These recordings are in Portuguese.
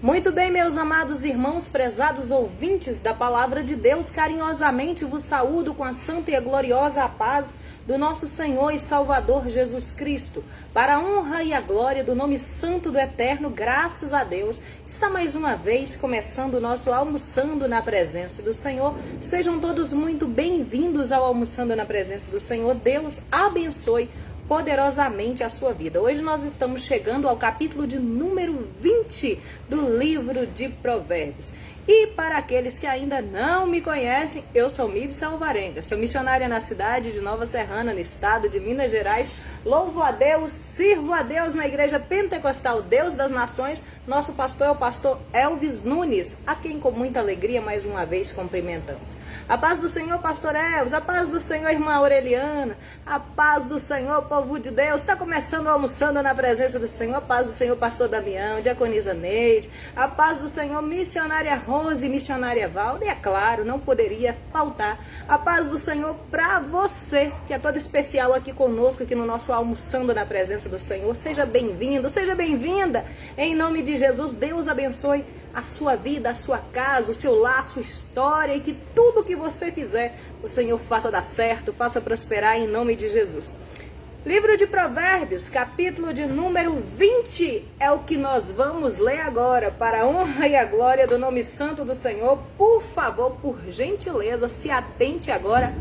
Muito bem, meus amados irmãos, prezados ouvintes da Palavra de Deus, carinhosamente vos saúdo com a santa e a gloriosa paz do nosso Senhor e Salvador Jesus Cristo. Para a honra e a glória do nome santo do Eterno, graças a Deus, está mais uma vez começando o nosso Almoçando na Presença do Senhor. Sejam todos muito bem-vindos ao Almoçando na Presença do Senhor. Deus abençoe poderosamente a sua vida. Hoje nós estamos chegando ao capítulo de número 20 do livro de Provérbios. E para aqueles que ainda não me conhecem, eu sou Mibs Alvarenga, sou missionária na cidade de Nova Serrana, no estado de Minas Gerais. Louvo a Deus, sirvo a Deus na Igreja Pentecostal Deus das Nações. Nosso pastor é o pastor Elvis Nunes, a quem com muita alegria mais uma vez cumprimentamos. A paz do Senhor, pastor Elvis, a paz do Senhor, irmã Aureliana, a paz do Senhor, povo de Deus. Está começando Almoçando na Presença do Senhor. A paz do Senhor, pastor Damião, diaconisa Neide, a paz do Senhor, missionária Rose, missionária Valda, e é claro, não poderia faltar a paz do Senhor para você, que é todo especial aqui conosco, aqui no nosso Almoçando na Presença do Senhor. Seja bem-vindo, seja bem-vinda, em nome de Jesus. Deus abençoe a sua vida, a sua casa, o seu lar, a sua história, e que tudo que você fizer, o Senhor faça dar certo, faça prosperar em nome de Jesus. Livro de Provérbios, capítulo de número 20, é o que nós vamos ler agora, para a honra e a glória do nome santo do Senhor. Por favor, por gentileza, se atente agora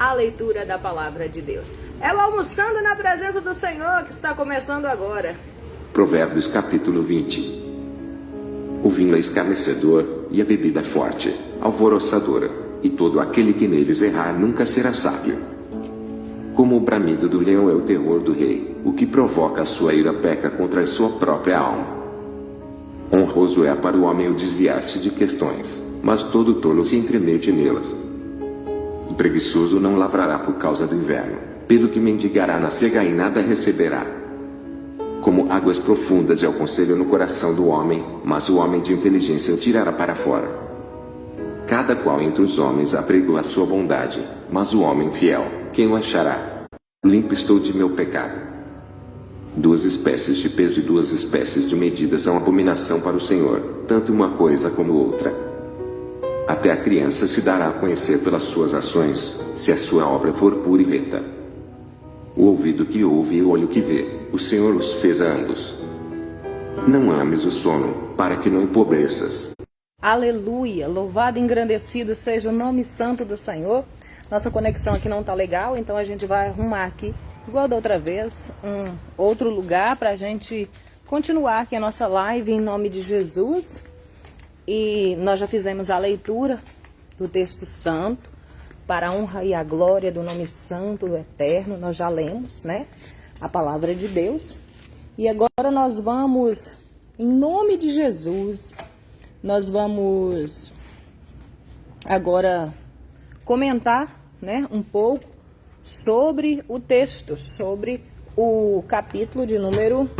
à leitura da palavra de Deus. É o Almoçando na Presença do Senhor que está começando agora. Provérbios capítulo 20. O vinho é escarnecedor e a bebida forte, alvoroçadora, e todo aquele que neles errar nunca será sábio. Como o bramido do leão é o terror do rei, o que provoca a sua ira peca contra a sua própria alma. Honroso é para o homem o desviar-se de questões, mas todo tolo se entremete nelas. O preguiçoso não lavrará por causa do inverno, pelo que mendigará na cega e nada receberá. Como águas profundas é o conselho no coração do homem, mas o homem de inteligência o tirará para fora. Cada qual entre os homens apregou a sua bondade, mas o homem fiel, quem o achará? Limpo estou de meu pecado. 2 espécies de peso e 2 espécies de medida são abominação para o Senhor, tanto uma coisa como outra. Até a criança se dará a conhecer pelas suas ações, se a sua obra for pura e reta. O ouvido que ouve e o olho que vê, o Senhor os fez a ambos. Não ames o sono, para que não empobreças. Aleluia, louvado e engrandecido seja o nome santo do Senhor. Nossa conexão aqui não tá legal, então a gente vai arrumar aqui, igual da outra vez, um outro lugar para a gente continuar aqui a nossa live em nome de Jesus. E nós já fizemos a leitura do texto santo, para a honra e a glória do nome santo do Eterno. Nós já lemos, né, a palavra de Deus. E agora nós vamos, em nome de Jesus, nós vamos agora comentar, né, um pouco sobre o texto, sobre o capítulo de número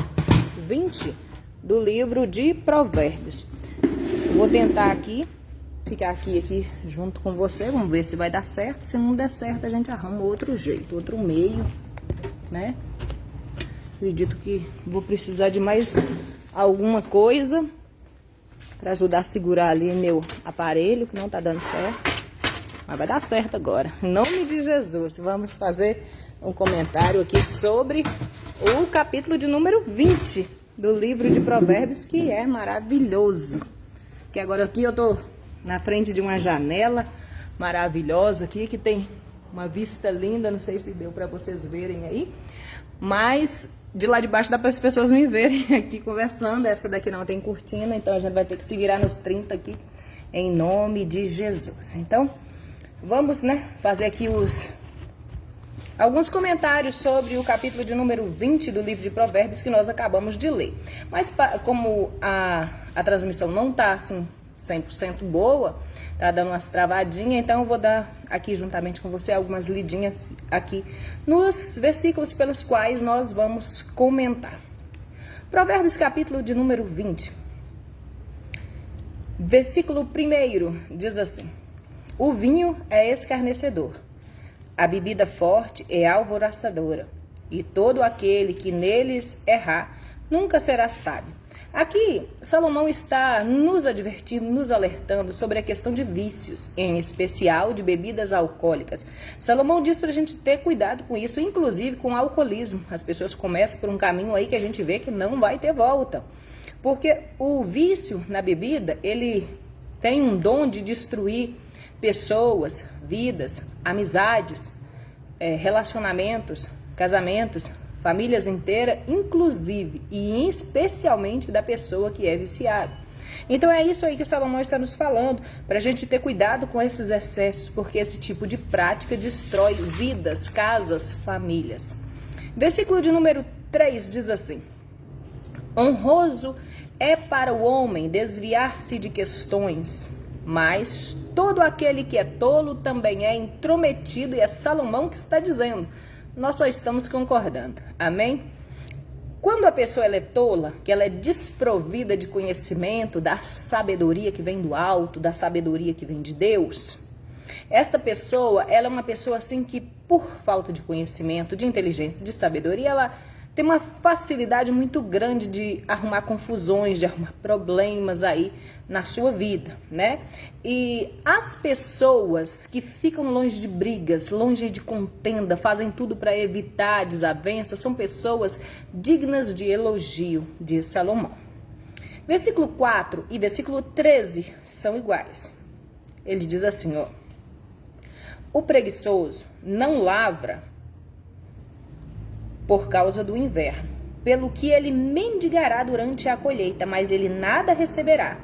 20 do livro de Provérbios. Eu vou tentar ficar aqui junto com você, vamos ver se vai dar certo. Se não der certo, a gente arruma outro jeito, outro meio, né? Acredito que vou precisar de mais alguma coisa para ajudar a segurar ali meu aparelho, que não tá dando certo. Mas vai dar certo agora. Em nome de Jesus, vamos fazer um comentário aqui sobre o capítulo de número 20 do livro de Provérbios, que é maravilhoso. Que agora aqui eu tô na frente de uma janela maravilhosa aqui, que tem uma vista linda, não sei se deu para vocês verem aí, mas de lá de baixo dá para as pessoas me verem aqui conversando. Essa daqui não tem cortina, então a gente vai ter que se virar nos 30 aqui, em nome de Jesus. Então, vamos, né, fazer aqui alguns comentários sobre o capítulo de número 20 do livro de Provérbios que nós acabamos de ler. Mas como a transmissão não está assim 100% boa, tá dando umas travadinhas, então eu vou dar aqui juntamente com você algumas lidinhas aqui nos versículos pelos quais nós vamos comentar. Provérbios capítulo de número 20. Versículo 1 diz assim: o vinho é escarnecedor, a bebida forte é alvoroçadora, e todo aquele que neles errar nunca será sábio. Aqui, Salomão está nos advertindo, nos alertando sobre a questão de vícios, em especial de bebidas alcoólicas. Salomão diz para a gente ter cuidado com isso, inclusive com o alcoolismo. As pessoas começam por um caminho aí que a gente vê que não vai ter volta. Porque o vício na bebida, ele tem um dom de destruir pessoas, vidas, amizades, relacionamentos, casamentos, famílias inteiras, inclusive e especialmente da pessoa que é viciada. Então é isso aí que Salomão está nos falando, para a gente ter cuidado com esses excessos, porque esse tipo de prática destrói vidas, casas, famílias. Versículo de número 3 diz assim: honroso é para o homem desviar-se de questões, mas todo aquele que é tolo também é intrometido, e é Salomão que está dizendo. Nós só estamos concordando, amém? Quando a pessoa ela é tola, que ela é desprovida de conhecimento, da sabedoria que vem do alto, da sabedoria que vem de Deus, esta pessoa, ela é uma pessoa assim que, por falta de conhecimento, de inteligência, de sabedoria, ela tem uma facilidade muito grande de arrumar confusões, de arrumar problemas aí na sua vida, né? E as pessoas que ficam longe de brigas, longe de contenda, fazem tudo para evitar desavenças, são pessoas dignas de elogio, diz Salomão. Versículo 4 e versículo 13 são iguais. Ele diz assim, ó: o preguiçoso não lavra por causa do inverno, pelo que ele mendigará durante a colheita, mas ele nada receberá.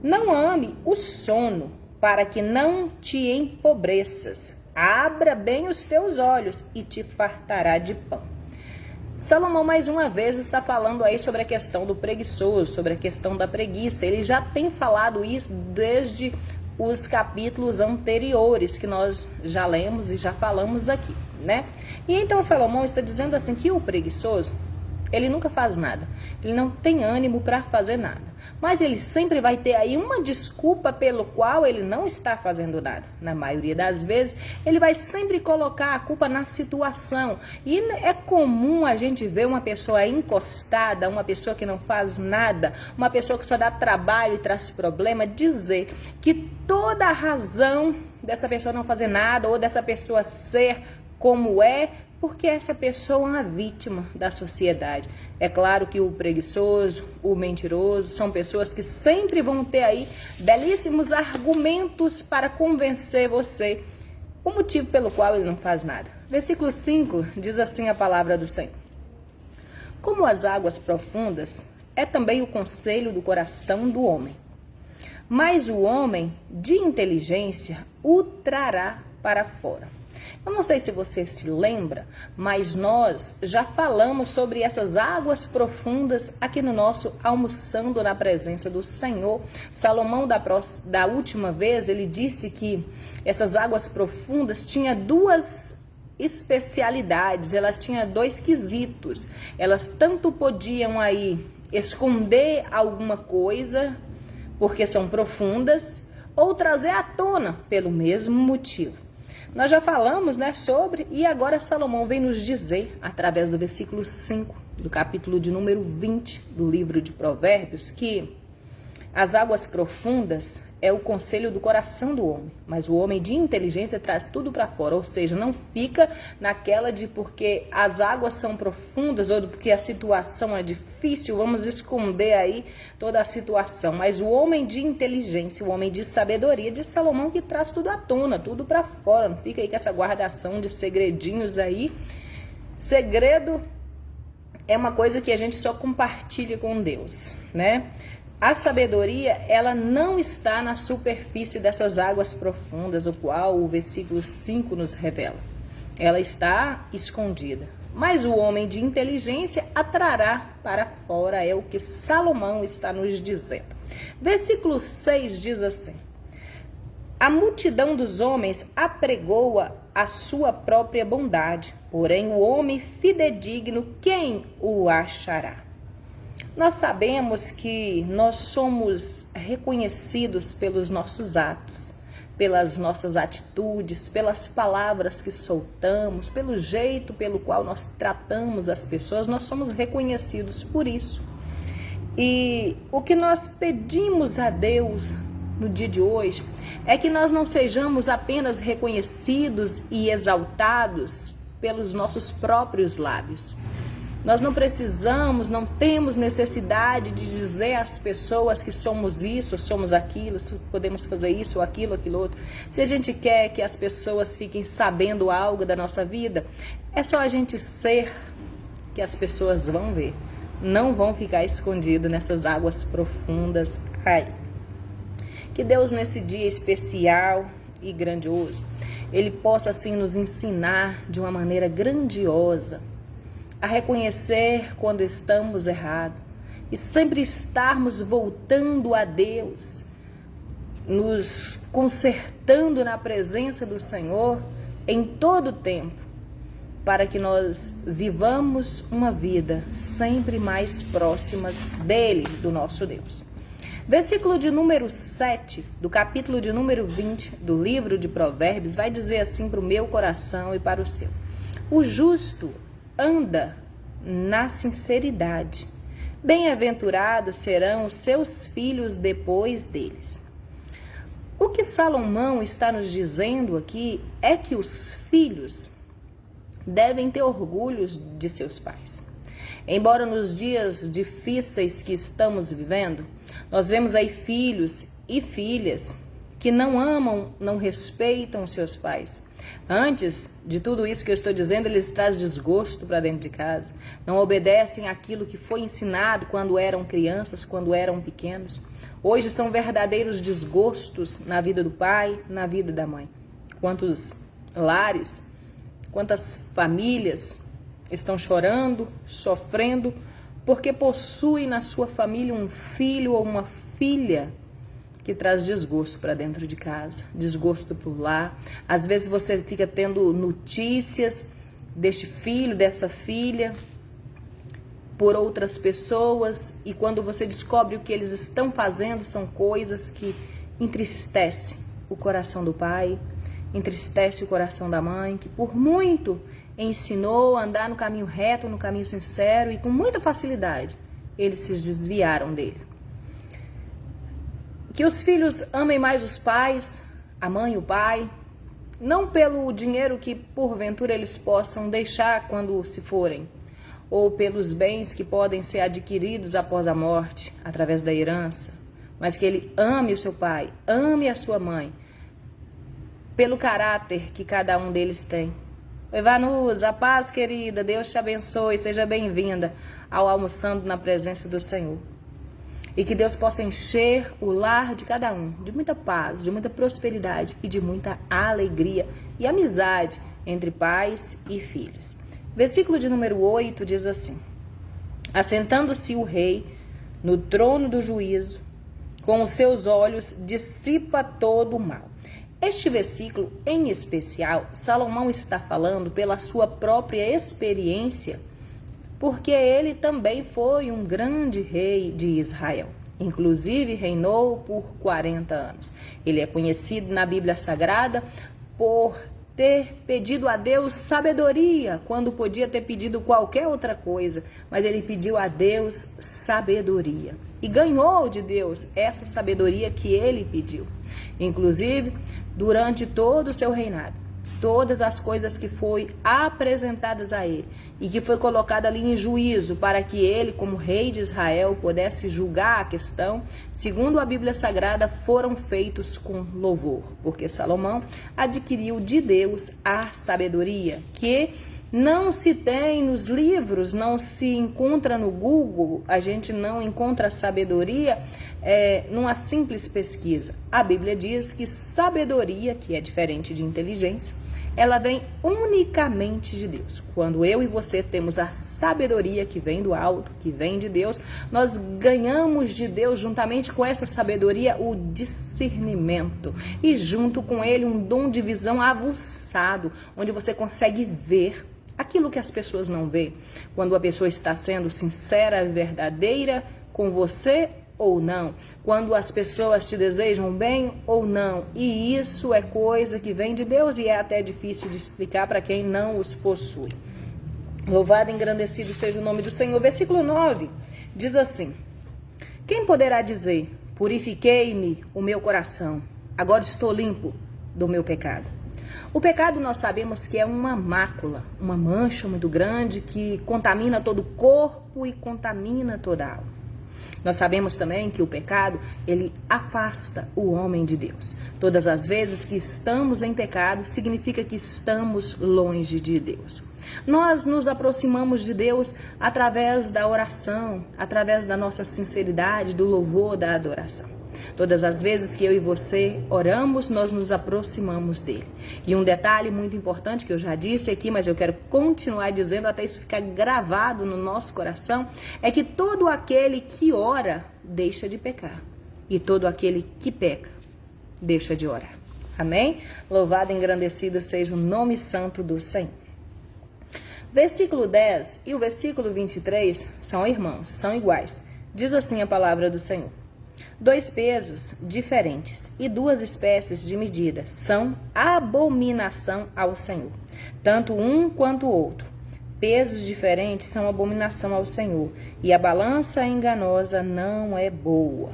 Não ame o sono, para que não te empobreças. Abra bem os teus olhos e te fartará de pão. Salomão mais uma vez está falando aí sobre a questão do preguiçoso, sobre a questão da preguiça. Ele já tem falado isso desde os capítulos anteriores que nós já lemos e já falamos aqui, né? E então Salomão está dizendo assim que o preguiçoso, ele nunca faz nada, ele não tem ânimo para fazer nada, mas ele sempre vai ter aí uma desculpa pelo qual ele não está fazendo nada. Na maioria das vezes, ele vai sempre colocar a culpa na situação, e é comum a gente ver uma pessoa encostada, uma pessoa que não faz nada, uma pessoa que só dá trabalho e traz problema, dizer que toda a razão dessa pessoa não fazer nada, ou dessa pessoa ser como é, porque essa pessoa é uma vítima da sociedade. É claro que o preguiçoso, o mentiroso, são pessoas que sempre vão ter aí belíssimos argumentos para convencer você o motivo pelo qual ele não faz nada. Versículo 5 diz assim a palavra do Senhor: como as águas profundas, é também o conselho do coração do homem, mas o homem de inteligência o trará para fora. Eu não sei se você se lembra, mas nós já falamos sobre essas águas profundas aqui no nosso Almoçando na Presença do Senhor. Salomão, da última vez, ele disse que essas águas profundas tinham duas especialidades, elas tinham dois quesitos. Elas tanto podiam aí esconder alguma coisa, porque são profundas, ou trazer à tona pelo mesmo motivo. Nós já falamos, né, sobre, e agora Salomão vem nos dizer, através do versículo 5, do capítulo de número 20 do livro de Provérbios, que as águas profundas é o conselho do coração do homem, mas o homem de inteligência traz tudo para fora, ou seja, não fica naquela de porque as águas são profundas ou porque a situação é difícil, vamos esconder aí toda a situação, mas o homem de inteligência, o homem de sabedoria, de Salomão, que traz tudo à tona, tudo para fora, não fica aí com essa guardação de segredinhos aí. Segredo é uma coisa que a gente só compartilha com Deus, né? A sabedoria, ela não está na superfície dessas águas profundas, o qual o versículo 5 nos revela. Ela está escondida. Mas o homem de inteligência a trará para fora, é o que Salomão está nos dizendo. Versículo 6 diz assim: a multidão dos homens apregoa a sua própria bondade, porém o homem fidedigno, quem o achará? Nós sabemos que nós somos reconhecidos pelos nossos atos, pelas nossas atitudes, pelas palavras que soltamos, pelo jeito pelo qual nós tratamos as pessoas, nós somos reconhecidos por isso. E o que nós pedimos a Deus no dia de hoje é que nós não sejamos apenas reconhecidos e exaltados pelos nossos próprios lábios. Nós não precisamos, não temos necessidade de dizer às pessoas que somos isso, somos aquilo, podemos fazer isso, aquilo outro. Se a gente quer que as pessoas fiquem sabendo algo da nossa vida, é só a gente ser que as pessoas vão ver. Não vão ficar escondidos nessas águas profundas aí. Que Deus, nesse dia especial e grandioso, Ele possa assim nos ensinar de uma maneira grandiosa a reconhecer quando estamos errados e sempre estarmos voltando a Deus, nos consertando na presença do Senhor em todo o tempo, para que nós vivamos uma vida sempre mais próximas dEle, do nosso Deus. Versículo de número 7, do capítulo de número 20 do livro de Provérbios, vai dizer assim para o meu coração e para o seu: o justo anda na sinceridade, bem-aventurados serão os seus filhos depois deles. O que Salomão está nos dizendo aqui é que os filhos devem ter orgulho de seus pais. Embora nos dias difíceis que estamos vivendo, nós vemos aí filhos e filhas que não amam, não respeitam seus pais. Antes de tudo isso que eu estou dizendo, eles trazem desgosto para dentro de casa, não obedecem àquilo que foi ensinado quando eram crianças, quando eram pequenos. Hoje são verdadeiros desgostos na vida do pai, na vida da mãe. Quantos lares, quantas famílias estão chorando, sofrendo, porque possuem na sua família um filho ou uma filha que traz desgosto para dentro de casa, desgosto para o lar. Às vezes você fica tendo notícias deste filho, dessa filha, por outras pessoas, e quando você descobre o que eles estão fazendo, são coisas que entristecem o coração do pai, entristece o coração da mãe, que por muito ensinou a andar no caminho reto, no caminho sincero, e com muita facilidade eles se desviaram dele. Que os filhos amem mais os pais, a mãe e o pai, não pelo dinheiro que porventura eles possam deixar quando se forem, ou pelos bens que podem ser adquiridos após a morte, através da herança, mas que ele ame o seu pai, ame a sua mãe, pelo caráter que cada um deles tem. Oi, Vanusa, paz, querida, Deus te abençoe, seja bem-vinda ao Almoçando na Presença do Senhor. E que Deus possa encher o lar de cada um de muita paz, de muita prosperidade e de muita alegria e amizade entre pais e filhos. Versículo de número 8 diz assim: assentando-se o rei no trono do juízo, com os seus olhos dissipa todo o mal. Este versículo, em especial, Salomão está falando pela sua própria experiência, porque ele também foi um grande rei de Israel. Inclusive, reinou por 40 anos. Ele é conhecido na Bíblia Sagrada por ter pedido a Deus sabedoria, quando podia ter pedido qualquer outra coisa, mas ele pediu a Deus sabedoria. E ganhou de Deus essa sabedoria que ele pediu. Inclusive, durante todo o seu reinado, todas as coisas que foi apresentadas a ele e que foi colocada ali em juízo para que ele, como rei de Israel, pudesse julgar a questão, segundo a Bíblia Sagrada, foram feitos com louvor, porque Salomão adquiriu de Deus a sabedoria, que não se tem nos livros, não se encontra no Google, a gente não encontra sabedoria numa simples pesquisa. A Bíblia diz que sabedoria, que é diferente de inteligência, ela vem unicamente de Deus. Quando eu e você temos a sabedoria que vem do alto, que vem de Deus, nós ganhamos de Deus, juntamente com essa sabedoria, o discernimento. E junto com ele, um dom de visão aguçado, onde você consegue ver aquilo que as pessoas não veem. Quando a pessoa está sendo sincera e verdadeira com você ou não, quando as pessoas te desejam bem ou não, e isso é coisa que vem de Deus e é até difícil de explicar para quem não os possui. Louvado e engrandecido seja o nome do Senhor. Versículo 9 diz assim: Quem poderá dizer: purifiquei-me o meu coração, agora estou limpo do meu pecado? O pecado nós sabemos que é uma mácula, uma mancha muito grande que contamina todo o corpo e contamina toda a alma. Nós sabemos também que o pecado, ele afasta o homem de Deus. Todas as vezes que estamos em pecado, significa que estamos longe de Deus. Nós nos aproximamos de Deus através da oração, através da nossa sinceridade, do louvor, da adoração. Todas as vezes que eu e você oramos, nós nos aproximamos dele. E um detalhe muito importante que eu já disse aqui, mas eu quero continuar dizendo até isso ficar gravado no nosso coração, é que todo aquele que ora deixa de pecar. E todo aquele que peca deixa de orar. Amém? Louvado e engrandecido seja o nome santo do Senhor. Versículo 10 e o versículo 23 são irmãos, são iguais. Diz assim a palavra do Senhor: 2 pesos diferentes e 2 espécies de medida são abominação ao Senhor, tanto um quanto o outro. Pesos diferentes são abominação ao Senhor, e a balança enganosa não é boa.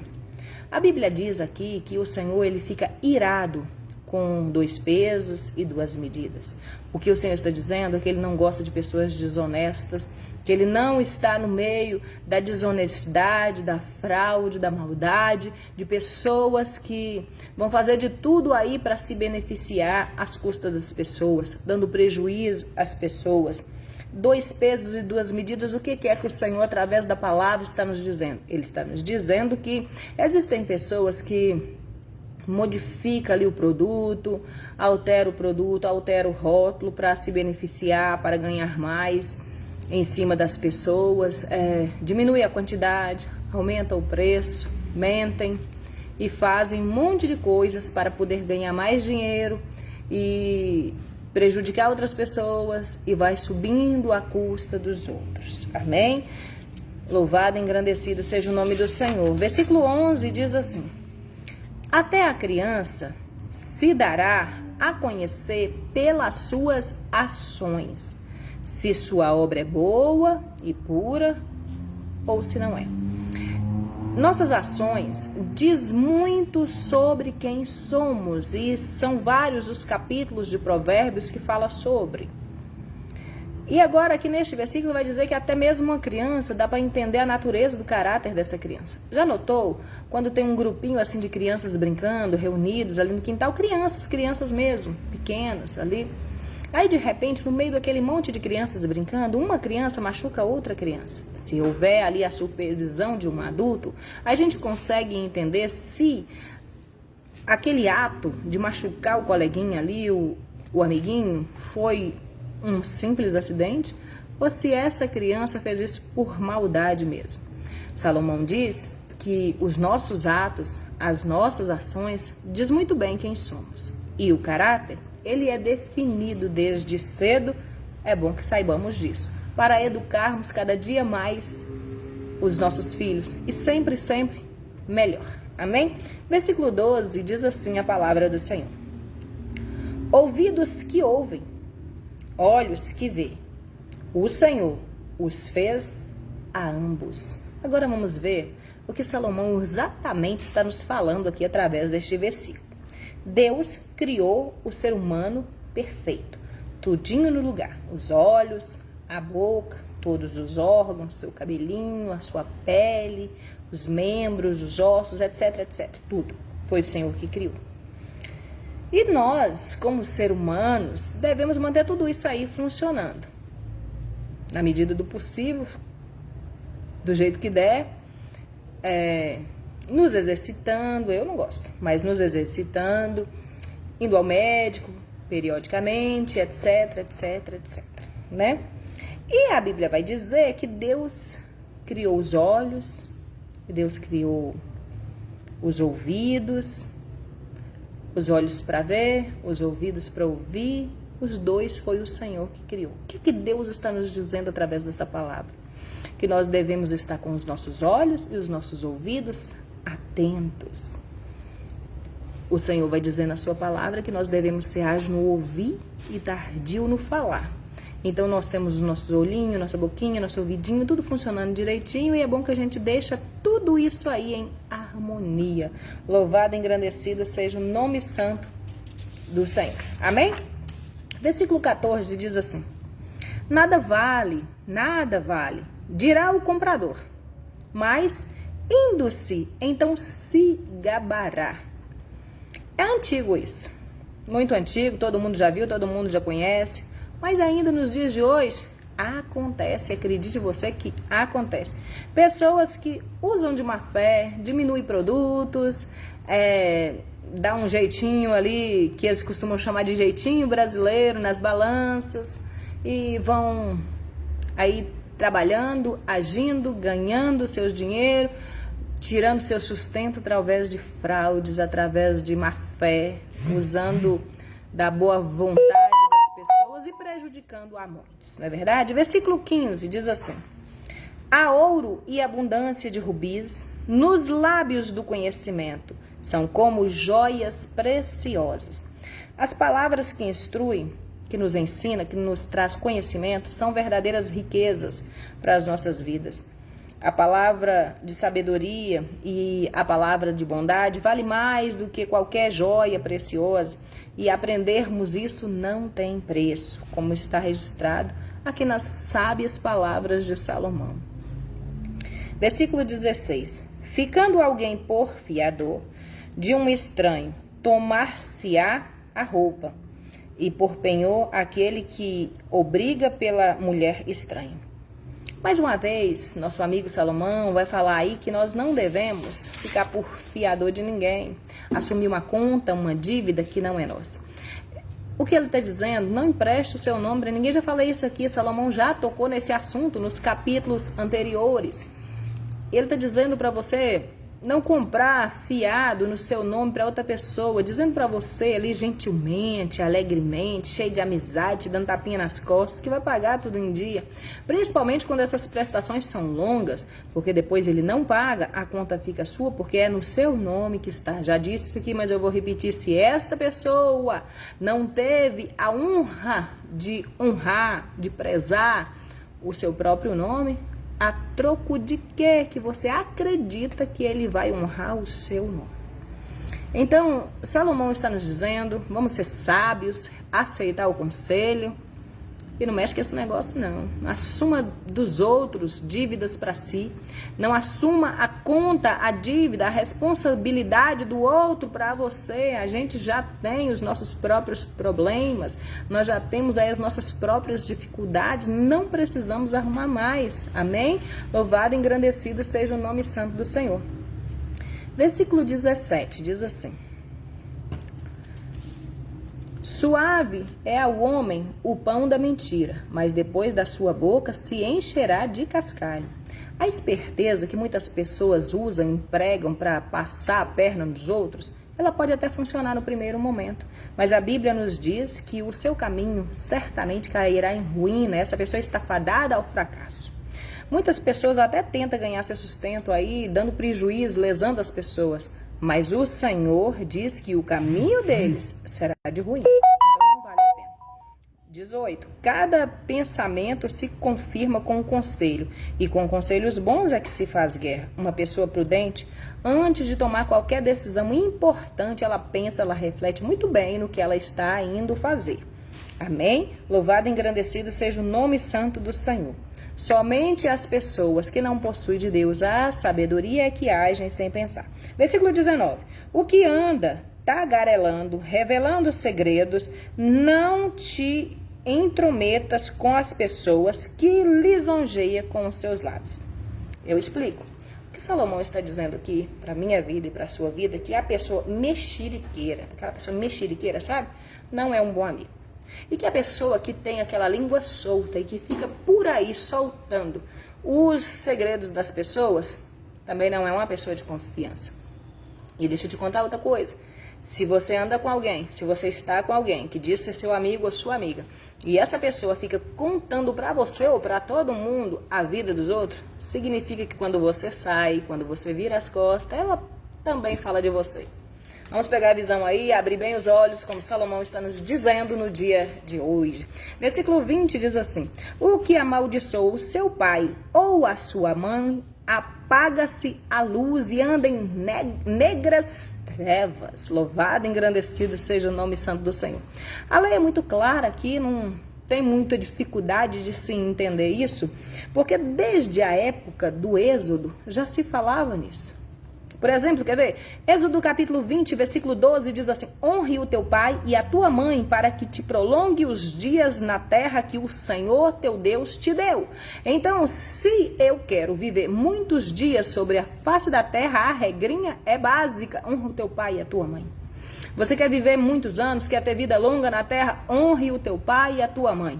A Bíblia diz aqui que o Senhor ele fica irado com 2 pesos e 2 medidas. O que o Senhor está dizendo é que ele não gosta de pessoas desonestas, que ele não está no meio da desonestidade, da fraude, da maldade, de pessoas que vão fazer de tudo aí para se beneficiar às custas das pessoas, dando prejuízo às pessoas. 2 pesos e 2 medidas, o que é que o Senhor, através da palavra, está nos dizendo? Ele está nos dizendo que existem pessoas que modifica ali o produto, altera o rótulo para se beneficiar, para ganhar mais em cima das pessoas, diminui a quantidade, aumenta o preço, mentem e fazem um monte de coisas para poder ganhar mais dinheiro e prejudicar outras pessoas e vai subindo à custa dos outros. Amém? Louvado e engrandecido seja o nome do Senhor. Versículo 11 diz assim: até a criança se dará a conhecer pelas suas ações, se sua obra é boa e pura ou se não é. Nossas ações diz muito sobre quem somos e são vários os capítulos de Provérbios que fala sobre. E agora aqui neste versículo vai dizer que até mesmo uma criança dá para entender a natureza do caráter dessa criança. Já notou quando tem um grupinho assim de crianças brincando, reunidos ali no quintal, crianças mesmo, pequenas ali. Aí de repente, no meio daquele monte de crianças brincando, uma criança machuca outra criança. Se houver ali a supervisão de um adulto, a gente consegue entender se aquele ato de machucar o coleguinha ali, o amiguinho, foi um simples acidente ou se essa criança fez isso por maldade mesmo. Salomão diz que os nossos atos, as nossas ações, diz muito bem quem somos. E o caráter, ele é definido desde cedo, é bom que saibamos disso, para educarmos cada dia mais os nossos filhos e sempre melhor. Amém? Versículo 12 diz assim a palavra do Senhor: ouvidos que ouvem, olhos que vê, o Senhor os fez a ambos. Agora vamos ver o que Salomão exatamente está nos falando aqui através deste versículo. Deus criou o ser humano perfeito, tudinho no lugar, os olhos, a boca, todos os órgãos, seu cabelinho, a sua pele, os membros, os ossos, etc, tudo. Foi o Senhor que criou. E nós, como seres humanos, devemos manter tudo isso aí funcionando. Na medida do possível, do jeito que der, nos exercitando, eu não gosto, mas nos exercitando, indo ao médico periodicamente, etc, né? E a Bíblia vai dizer que Deus criou os olhos, Deus criou os ouvidos, os olhos para ver, os ouvidos para ouvir, os 2 foi o Senhor que criou. O que Deus está nos dizendo através dessa palavra? Que nós devemos estar com os nossos olhos e os nossos ouvidos atentos. O Senhor vai dizer na sua palavra que nós devemos ser ágil no ouvir e tardio no falar. Então nós temos os nossos olhinhos, nossa boquinha, nosso ouvidinho, tudo funcionando direitinho e é bom que a gente deixa tudo tudo isso aí em harmonia. Louvado e engrandecido seja o nome santo do Senhor. Amém? Versículo 14 diz assim: nada vale, dirá o comprador, mas indo-se, então se gabará. É antigo isso, muito antigo, todo mundo já viu, todo mundo já conhece, mas ainda nos dias de hoje acontece, acredite você que acontece. Pessoas que usam de má fé, diminuem produtos, dá um jeitinho ali, que eles costumam chamar de jeitinho brasileiro, nas balanças, e vão aí trabalhando, agindo, ganhando seu dinheiro, tirando seu sustento através de fraudes, através de má fé, usando da boa vontade das pessoas e prejudicando a muitos, não é verdade? Versículo 15 diz assim: há ouro e abundância de rubis nos lábios do conhecimento, são como joias preciosas. As palavras que instruem, que nos ensina, que nos traz conhecimento, são verdadeiras riquezas para as nossas vidas. A palavra de sabedoria e a palavra de bondade vale mais do que qualquer joia preciosa, e aprendermos isso não tem preço, como está registrado aqui nas sábias palavras de Salomão. Versículo 16: ficando alguém por fiador de um estranho, tomar-se-á a roupa, e por penhor aquele que obriga pela mulher estranha. Mais uma vez, nosso amigo Salomão vai falar aí que nós não devemos ficar por fiador de ninguém, assumir uma conta, uma dívida que não é nossa. O que ele está dizendo? Não empreste o seu nome para ninguém. Já falei isso aqui, Salomão já tocou nesse assunto nos capítulos anteriores. Ele está dizendo para você não comprar fiado no seu nome para outra pessoa, dizendo para você ali gentilmente, alegremente, cheio de amizade, dando tapinha nas costas, que vai pagar tudo em dia. Principalmente quando essas prestações são longas, porque depois ele não paga, a conta fica sua, porque é no seu nome que está. Já disse isso aqui, mas eu vou repetir: se esta pessoa não teve a honra de honrar, de prezar o seu próprio nome, a troco de quê que você acredita que ele vai honrar o seu nome? Então, Salomão está nos dizendo, vamos ser sábios, aceitar o conselho, e não mexe com esse negócio não. Assuma dos outros dívidas para si, não assuma a conta, a dívida, a responsabilidade do outro para você. A gente já tem os nossos próprios problemas, nós já temos aí as nossas próprias dificuldades, não precisamos arrumar mais, amém? Louvado e engrandecido seja o nome santo do Senhor. Versículo 17 diz assim: suave é ao homem o pão da mentira, mas depois da sua boca se encherá de cascalho. A esperteza que muitas pessoas usam, empregam para passar a perna nos outros, ela pode até funcionar no primeiro momento, mas a Bíblia nos diz que o seu caminho certamente cairá em ruína, essa pessoa está fadada ao fracasso. Muitas pessoas até tentam ganhar seu sustento aí, dando prejuízo, lesando as pessoas, mas o Senhor diz que o caminho deles será de ruína. Então não vale a pena. 18. Cada pensamento se confirma com o conselho, e com conselhos bons é que se faz guerra. Uma pessoa prudente, antes de tomar qualquer decisão importante, ela pensa, ela reflete muito bem no que ela está indo fazer. Amém? Louvado e engrandecido seja o nome santo do Senhor. Somente as pessoas que não possuem de Deus a sabedoria é que agem sem pensar. Versículo 19. O que anda tagarelando, revelando segredos, não te intrometas com as pessoas que lisonjeia com os seus lábios. Eu explico. O que Salomão está dizendo aqui para a minha vida e para a sua vida, que a pessoa mexeriqueira, aquela pessoa mexeriqueira, sabe? Não é um bom amigo. E que a pessoa que tem aquela língua solta e que fica por aí soltando os segredos das pessoas, também não é uma pessoa de confiança. E deixa eu te contar outra coisa. Se você anda com alguém, se você está com alguém que diz ser seu amigo ou sua amiga, e essa pessoa fica contando para você ou para todo mundo a vida dos outros, significa que quando você sai, quando você vira as costas, ela também fala de você. Vamos pegar a visão aí, abrir bem os olhos, como Salomão está nos dizendo no dia de hoje. Versículo 20 diz assim: o que amaldiçoou o seu pai ou a sua mãe, apaga-se a luz e anda em negras trevas. Louvado e engrandecido seja o nome santo do Senhor. A lei é muito clara aqui, não tem muita dificuldade de se entender isso, porque desde a época do Êxodo já se falava nisso. Por exemplo, quer ver? Êxodo capítulo 20, versículo 12 diz assim: honre o teu pai e a tua mãe para que te prolongue os dias na terra que o Senhor teu Deus te deu. Então, se eu quero viver muitos dias sobre a face da terra, a regrinha é básica: honra o teu pai e a tua mãe. Você quer viver muitos anos, quer ter vida longa na terra, honre o teu pai e a tua mãe.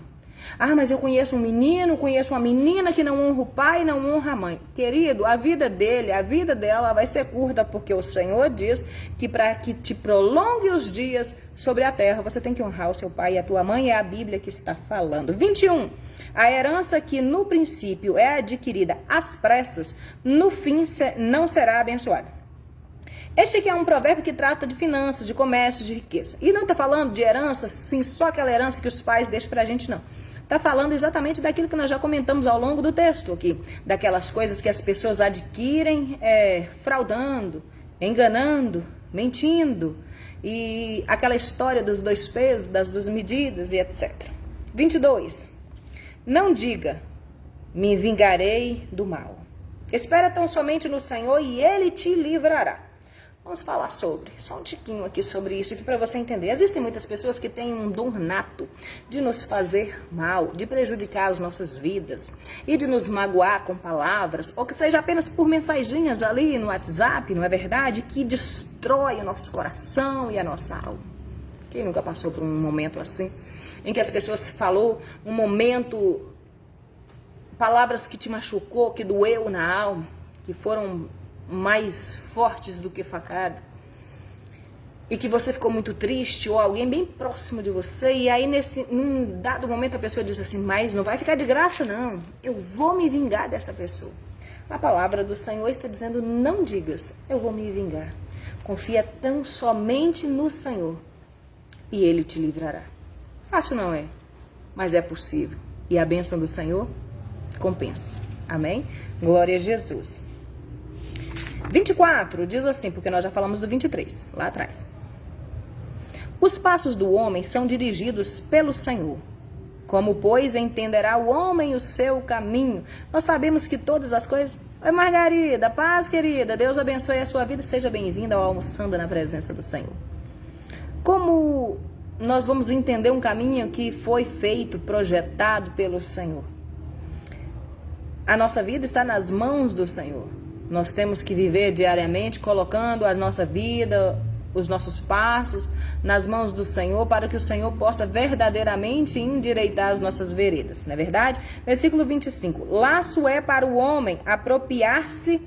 Ah, mas eu conheço um menino, conheço uma menina que não honra o pai e não honra a mãe. Querido, a vida dele, a vida dela vai ser curta, porque o Senhor diz que para que te prolongue os dias sobre a terra, você tem que honrar o seu pai e a tua mãe, é a Bíblia que está falando. 21. A herança que no princípio é adquirida às pressas, no fim não será abençoada. Este aqui é um provérbio que trata de finanças, de comércio, de riqueza. E não está falando de herança, sim, só aquela herança que os pais deixam para a gente, não. Está falando exatamente daquilo que nós já comentamos ao longo do texto aqui. Daquelas coisas que as pessoas adquirem fraudando, enganando, mentindo. E aquela história dos 2 pesos, das 2 medidas e etc. 22. Não diga, me vingarei do mal. Espera tão somente no Senhor e Ele te livrará. Vamos falar só um tiquinho aqui sobre isso, aqui para você entender. Existem muitas pessoas que têm um dom nato de nos fazer mal, de prejudicar as nossas vidas e de nos magoar com palavras, ou que seja apenas por mensaginhas ali no WhatsApp, não é verdade? Que destrói o nosso coração e a nossa alma. Quem nunca passou por um momento assim, em que as pessoas falou um momento, palavras que te machucou, que doeu na alma, que foram mais fortes do que facada, e que você ficou muito triste, ou alguém bem próximo de você, e aí num dado momento a pessoa diz assim: mas não vai ficar de graça não, eu vou me vingar dessa pessoa. A palavra do Senhor está dizendo: não digas, eu vou me vingar. Confia tão somente no Senhor e Ele te livrará. Fácil não é, mas é possível, e a bênção do Senhor compensa. Amém? Glória a Jesus. 24 diz assim, porque nós já falamos do 23, lá atrás. Os passos do homem são dirigidos pelo Senhor. Como, pois, entenderá o homem o seu caminho? Nós sabemos que todas as coisas... Oi, Margarida, paz, querida. Deus abençoe a sua vida. Seja bem-vinda ao Almoçando na Presença do Senhor. Como nós vamos entender um caminho que foi feito, projetado pelo Senhor? A nossa vida está nas mãos do Senhor. Nós temos que viver diariamente colocando a nossa vida, os nossos passos nas mãos do Senhor, para que o Senhor possa verdadeiramente endireitar as nossas veredas, não é verdade? Versículo 25. Laço é para o homem apropriar-se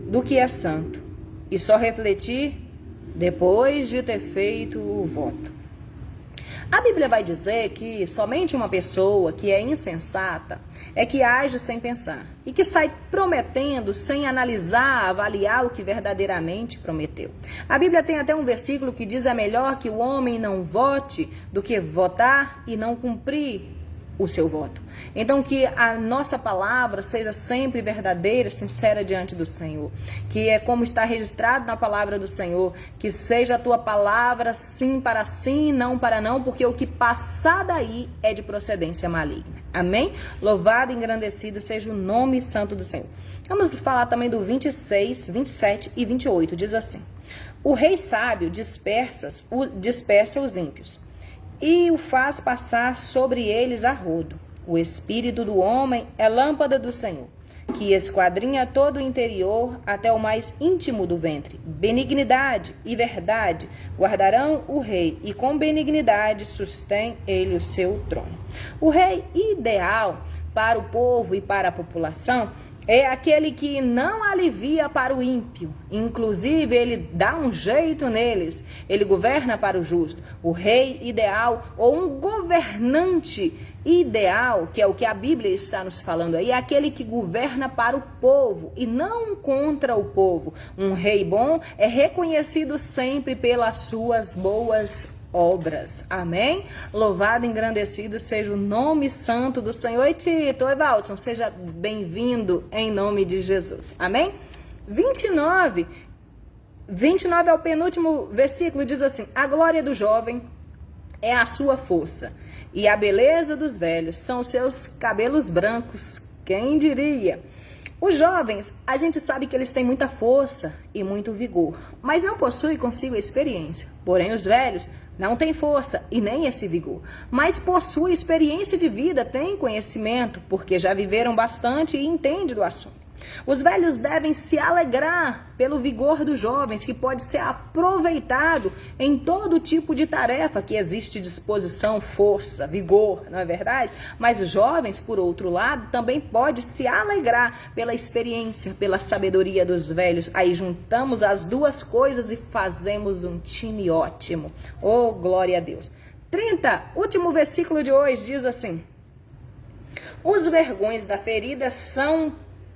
do que é santo e só refletir depois de ter feito o voto. A Bíblia vai dizer que somente uma pessoa que é insensata é que age sem pensar e que sai prometendo sem analisar, avaliar o que verdadeiramente prometeu. A Bíblia tem até um versículo que diz: é melhor que o homem não vote do que votar e não cumprir o seu voto. Então, que a nossa palavra seja sempre verdadeira, sincera diante do Senhor. Que é como está registrado na palavra do Senhor, que seja a tua palavra sim para sim, não para não, porque o que passar daí é de procedência maligna. Amém? Louvado e engrandecido seja o nome santo do Senhor. Vamos falar também do 26, 27 e 28. Diz assim: o rei sábio dispersa os ímpios e o faz passar sobre eles a rodo. O espírito do homem é lâmpada do Senhor, que esquadrinha todo o interior até o mais íntimo do ventre. Benignidade e verdade guardarão o rei, e com benignidade sustém ele o seu trono. O rei ideal para o povo e para a população é aquele que não alivia para o ímpio. Inclusive, ele dá um jeito neles. Ele governa para o justo. O rei ideal, ou um governante ideal, que é o que a Bíblia está nos falando aí, é aquele que governa para o povo e não contra o povo. Um rei bom é reconhecido sempre pelas suas boas obras. Amém? Louvado e engrandecido seja o nome santo do Senhor. Oi, Tito. Oi, Valton. Seja bem-vindo em nome de Jesus. Amém? 29 é o penúltimo versículo, diz assim: a glória do jovem é a sua força, e a beleza dos velhos são os seus cabelos brancos. Quem diria? Os jovens, a gente sabe que eles têm muita força e muito vigor, mas não possuem consigo experiência. Porém, os velhos não têm força e nem esse vigor, mas possuem experiência de vida, têm conhecimento, porque já viveram bastante e entendem do assunto. Os velhos devem se alegrar pelo vigor dos jovens, que pode ser aproveitado em todo tipo de tarefa que existe disposição, força, vigor, não é verdade? Mas os jovens, por outro lado, também pode se alegrar pela experiência, pela sabedoria dos velhos. Aí juntamos as duas coisas e fazemos um time ótimo. Oh, glória a Deus. 30, último versículo de hoje, diz assim: os vergões da ferida são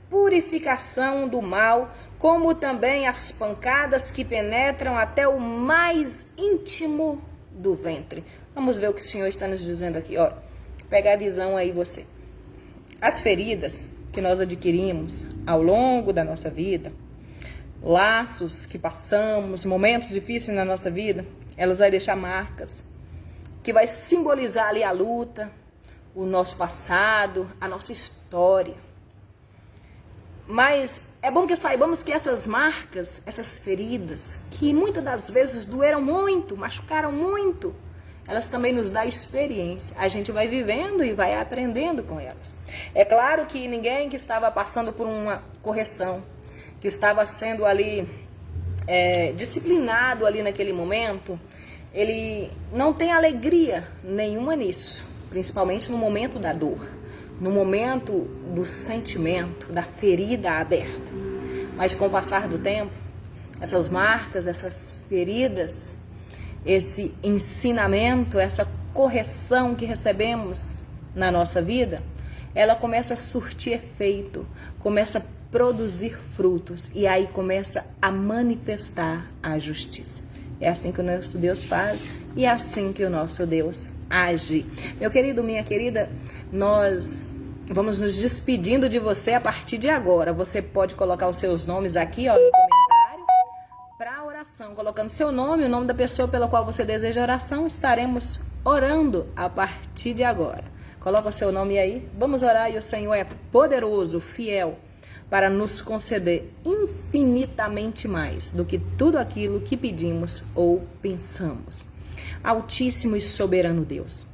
purificação do mal, como também as pancadas que penetram até o mais íntimo do ventre. Vamos ver o que o Senhor está nos dizendo aqui. Ó, pega a visão aí você. As feridas que nós adquirimos ao longo da nossa vida, laços que passamos, momentos difíceis na nossa vida, elas vão deixar marcas, que vai simbolizar ali a luta, o nosso passado, a nossa história. Mas é bom que saibamos que essas marcas, essas feridas, que muitas das vezes doeram muito, machucaram muito, elas também nos dão experiência. A gente vai vivendo e vai aprendendo com elas. É claro que ninguém que estava passando por uma correção, que estava sendo ali disciplinado ali naquele momento, ele não tem alegria nenhuma nisso, principalmente no momento da dor, no momento do sentimento, da ferida aberta. Mas com o passar do tempo, essas marcas, essas feridas, esse ensinamento, essa correção que recebemos na nossa vida, ela começa a surtir efeito, começa a produzir frutos e aí começa a manifestar a justiça. É assim que o nosso Deus faz e é assim que o nosso Deus age. Meu querido, minha querida, nós vamos nos despedindo de você a partir de agora. Você pode colocar os seus nomes aqui, ó, no comentário para oração, colocando seu nome, o nome da pessoa pela qual você deseja oração. Estaremos orando a partir de agora. Coloca o seu nome aí. Vamos orar e o Senhor é poderoso, fiel, para nos conceder infinitamente mais do que tudo aquilo que pedimos ou pensamos. Altíssimo e soberano Deus,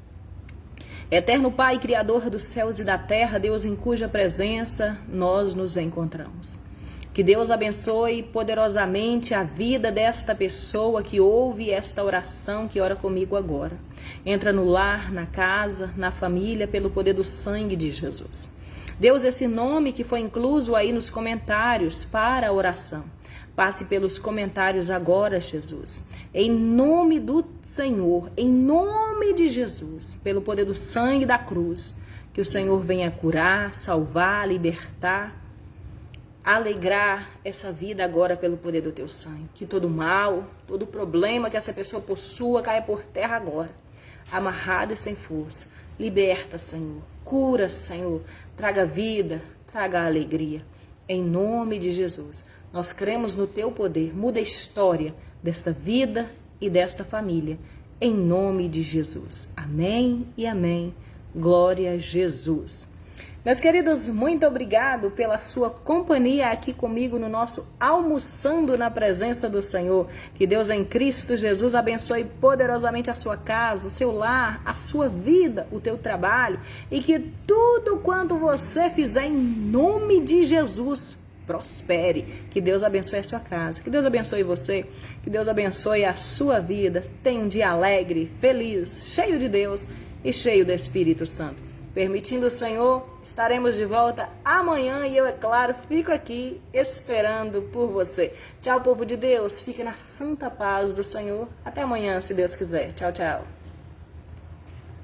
eterno Pai, Criador dos céus e da terra, Deus em cuja presença nós nos encontramos. Que Deus abençoe poderosamente a vida desta pessoa que ouve esta oração, que ora comigo agora. Entra no lar, na casa, na família, pelo poder do sangue de Jesus. Deus, esse nome que foi incluso aí nos comentários para a oração, passe pelos comentários agora, Jesus. Em nome do Senhor, em nome de Jesus, pelo poder do sangue da cruz, que o Senhor venha curar, salvar, libertar, alegrar essa vida agora pelo poder do teu sangue. Que todo mal, todo problema que essa pessoa possua caia por terra agora, amarrado e sem força. Liberta, Senhor. Cura, Senhor. Traga vida, traga alegria. Em nome de Jesus. Nós cremos no teu poder. Muda a história desta vida e desta família. Em nome de Jesus. Amém e amém. Glória a Jesus. Meus queridos, muito obrigado pela sua companhia aqui comigo no nosso Almoçando na Presença do Senhor. Que Deus em Cristo Jesus abençoe poderosamente a sua casa, o seu lar, a sua vida, o teu trabalho. E que tudo quanto você fizer em nome de Jesus prospere. Que Deus abençoe a sua casa, que Deus abençoe você, que Deus abençoe a sua vida. Tenha um dia alegre, feliz, cheio de Deus e cheio do Espírito Santo. Permitindo o Senhor, estaremos de volta amanhã e eu, é claro, fico aqui esperando por você. Tchau, povo de Deus. Fique na santa paz do Senhor. Até amanhã, se Deus quiser. Tchau, tchau.